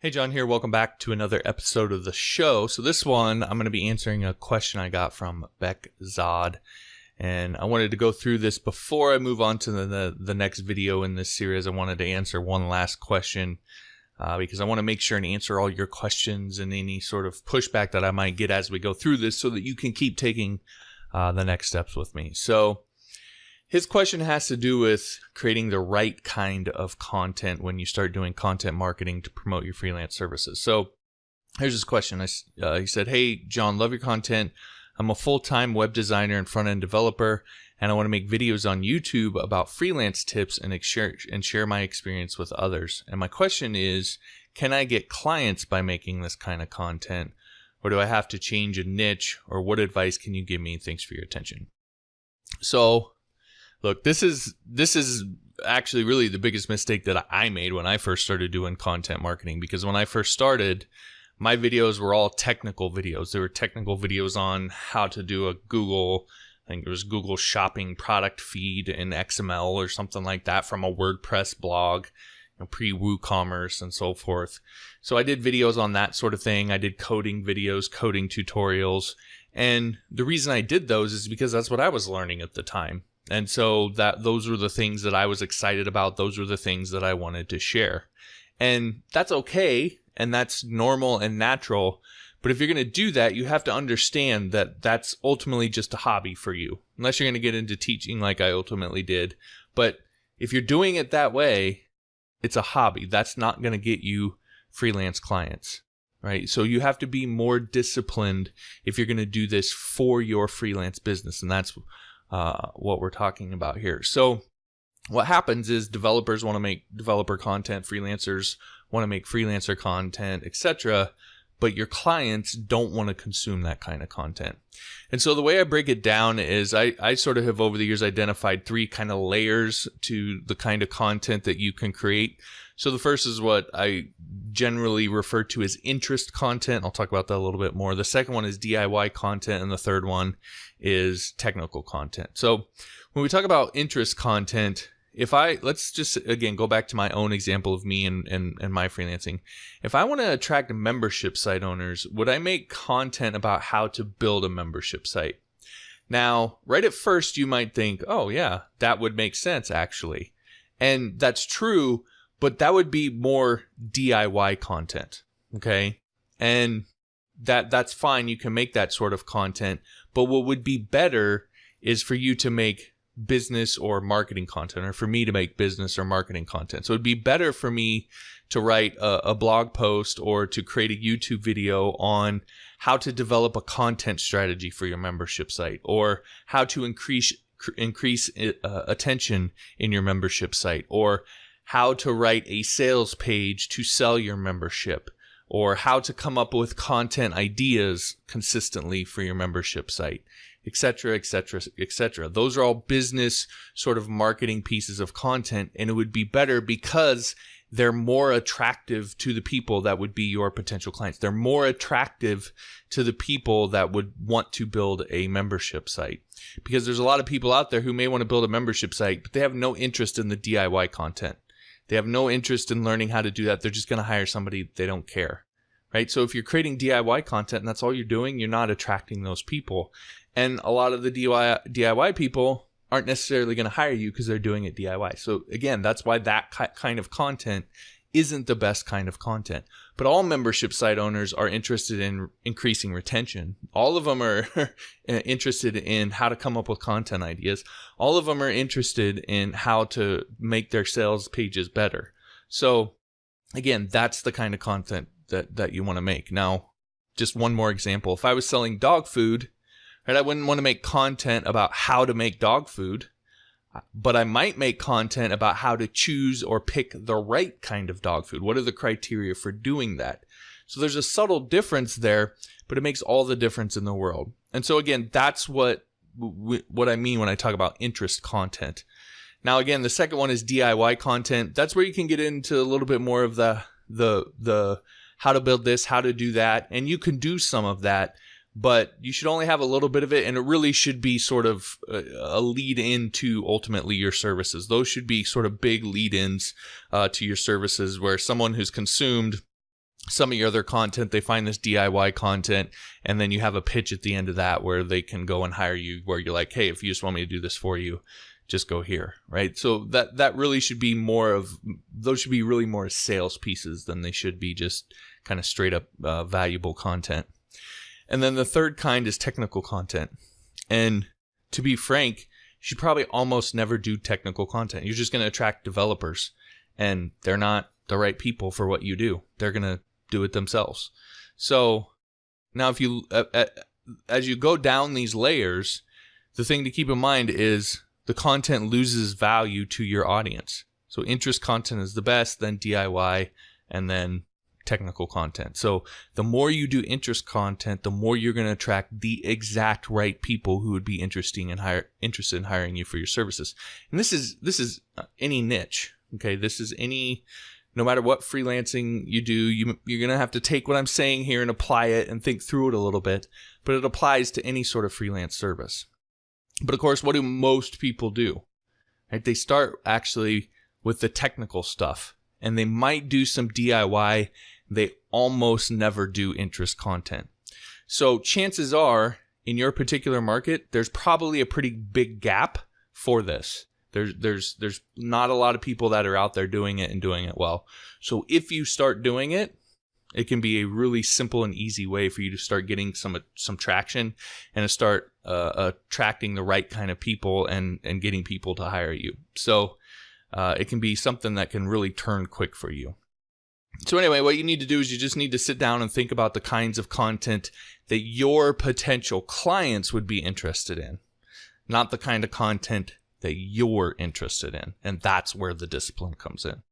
Hey, John here. Welcome back to another episode of the show. So this one, I'm going to be answering a question I got from Beck Zod. And I wanted to go through this before I move on to the next video in this series. I wanted to answer one last question because I want to make sure and answer all your questions and any sort of pushback that I might get as we go through this so that you can keep taking the next steps with me. So his question has to do with creating the right kind of content when you start doing content marketing to promote your freelance services. So here's his question. He said, "Hey, John, love your content. I'm a full-time web designer and front-end developer, and I want to make videos on YouTube about freelance tips and share my experience with others. And my question is, can I get clients by making this kind of content, or do I have to change a niche, or what advice can you give me? Thanks for your attention." So look, this is actually really the biggest mistake that I made when I first started doing content marketing, because when I first started, my videos were all technical videos. They were technical videos on how to do a Google, I think it was Google shopping product feed in XML or something like that from a WordPress blog, pre-WooCommerce and so forth. So I did videos on that sort of thing. I did coding videos, coding tutorials. And the reason I did those is because that's what I was learning at the time. And so those were the things that I was excited about. Those were the things that I wanted to share. And that's okay, and that's normal and natural. But if you're going to do that, you have to understand that that's ultimately just a hobby for you, unless you're going to get into teaching like I ultimately did. But if you're doing it that way, it's a hobby. That's not going to get you freelance clients, right? So you have to be more disciplined if you're going to do this for your freelance business. And that's what we're talking about here. So what happens is developers want to make developer content, freelancers want to make freelancer content, etc. But your clients don't want to consume that kind of content. And so the way I break it down is I sort of have over the years identified three kind of layers to the kind of content that you can create. So the first is what I generally refer to as interest content. I'll talk about that a little bit more. The second one is DIY content, and the third one is technical content. So when we talk about interest content, let's just again go back to my own example of me and my freelancing. If I want to attract membership site owners, would I make content about how to build a membership site? Now, right at first you might think, oh yeah, that would make sense actually. And that's true, but that would be more DIY content, okay? And that's fine. You can make that sort of content. But what would be better is for you to make business or marketing content, or for me to make business or marketing content. So it'd be better for me to write a blog post or to create a YouTube video on how to develop a content strategy for your membership site, or how to increase attention in your membership site, or how to write a sales page to sell your membership, or how to come up with content ideas consistently for your membership site, etc., etc., etc. Those are all business sort of marketing pieces of content, and it would be better because they're more attractive to the people that would be your potential clients. They're more attractive to the people that would want to build a membership site, because there's a lot of people out there who may want to build a membership site, but they have no interest in the DIY content. They have no interest in learning how to do that. They're just going to hire somebody. They don't care, right? So if you're creating DIY content and that's all you're doing, you're not attracting those people. And a lot of the DIY people aren't necessarily going to hire you because they're doing it DIY. So again, that's why that kind of content isn't the best kind of content. But all membership site owners are interested in increasing retention. All of them are interested in how to come up with content ideas. All of them are interested in how to make their sales pages better. So again, that's the kind of content that you want to make. Now, just one more example. If I was selling dog food, right, I wouldn't want to make content about how to make dog food, but I might make content about how to choose or pick the right kind of dog food. What are the criteria for doing that? So there's a subtle difference there, but it makes all the difference in the world. And so again, that's what I mean when I talk about interest content. Now again, the second one is DIY content. That's where you can get into a little bit more of the how to build this, how to do that, and you can do some of that. But you should only have a little bit of it, and it really should be sort of a lead into ultimately your services. Those should be sort of big lead-ins to your services, where someone who's consumed some of your other content, they find this DIY content, and then you have a pitch at the end of that where they can go and hire you, where you're like, hey, if you just want me to do this for you, just go here, right? So that really should be those should be really more sales pieces than they should be just kind of straight up valuable content. And then the third kind is technical content. And to be frank, you should probably almost never do technical content. You're just going to attract developers, and they're not the right people for what you do. They're going to do it themselves. So now if you, as you go down these layers, the thing to keep in mind is the content loses value to your audience. So interest content is the best, then DIY, and then technical content. So the more you do interest content, the more you're going to attract the exact right people who would be interested in hiring you for your services. And this is any niche. Okay, this is any, no matter what freelancing you do, you're going to have to take what I'm saying here and apply it and think through it a little bit. But it applies to any sort of freelance service. But of course, what do most people do? Right? They start actually with the technical stuff, and they might do some DIY. They almost never do interest content. So chances are, in your particular market, there's probably a pretty big gap for this. There's not a lot of people that are out there doing it and doing it well. So if you start doing it, it can be a really simple and easy way for you to start getting some traction and to start attracting the right kind of people and getting people to hire you. So it can be something that can really turn quick for you. So anyway, what you need to do is you just need to sit down and think about the kinds of content that your potential clients would be interested in, not the kind of content that you're interested in. And that's where the discipline comes in.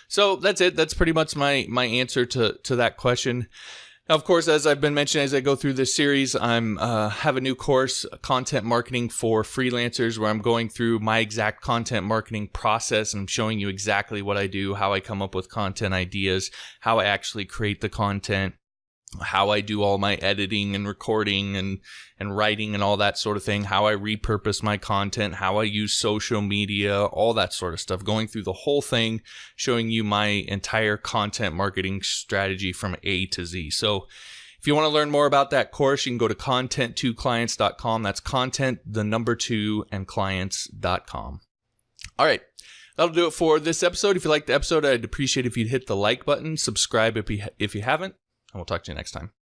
So that's it. That's pretty much my answer to that question. Now, of course, as I've been mentioning as I go through this series, I'm have a new course, Content Marketing for Freelancers, where I'm going through my exact content marketing process. And I'm showing you exactly what I do, how I come up with content ideas, how I actually create the content, how I do all my editing and recording and writing and all that sort of thing, how I repurpose my content, how I use social media, all that sort of stuff, going through the whole thing, showing you my entire content marketing strategy from A to Z. So if you want to learn more about that course, you can go to content2clients.com. That's content, the number 2, and clients.com. All right. That'll do it for this episode. If you liked the episode, I'd appreciate if you'd hit the like button, subscribe if you haven't, and we'll talk to you next time.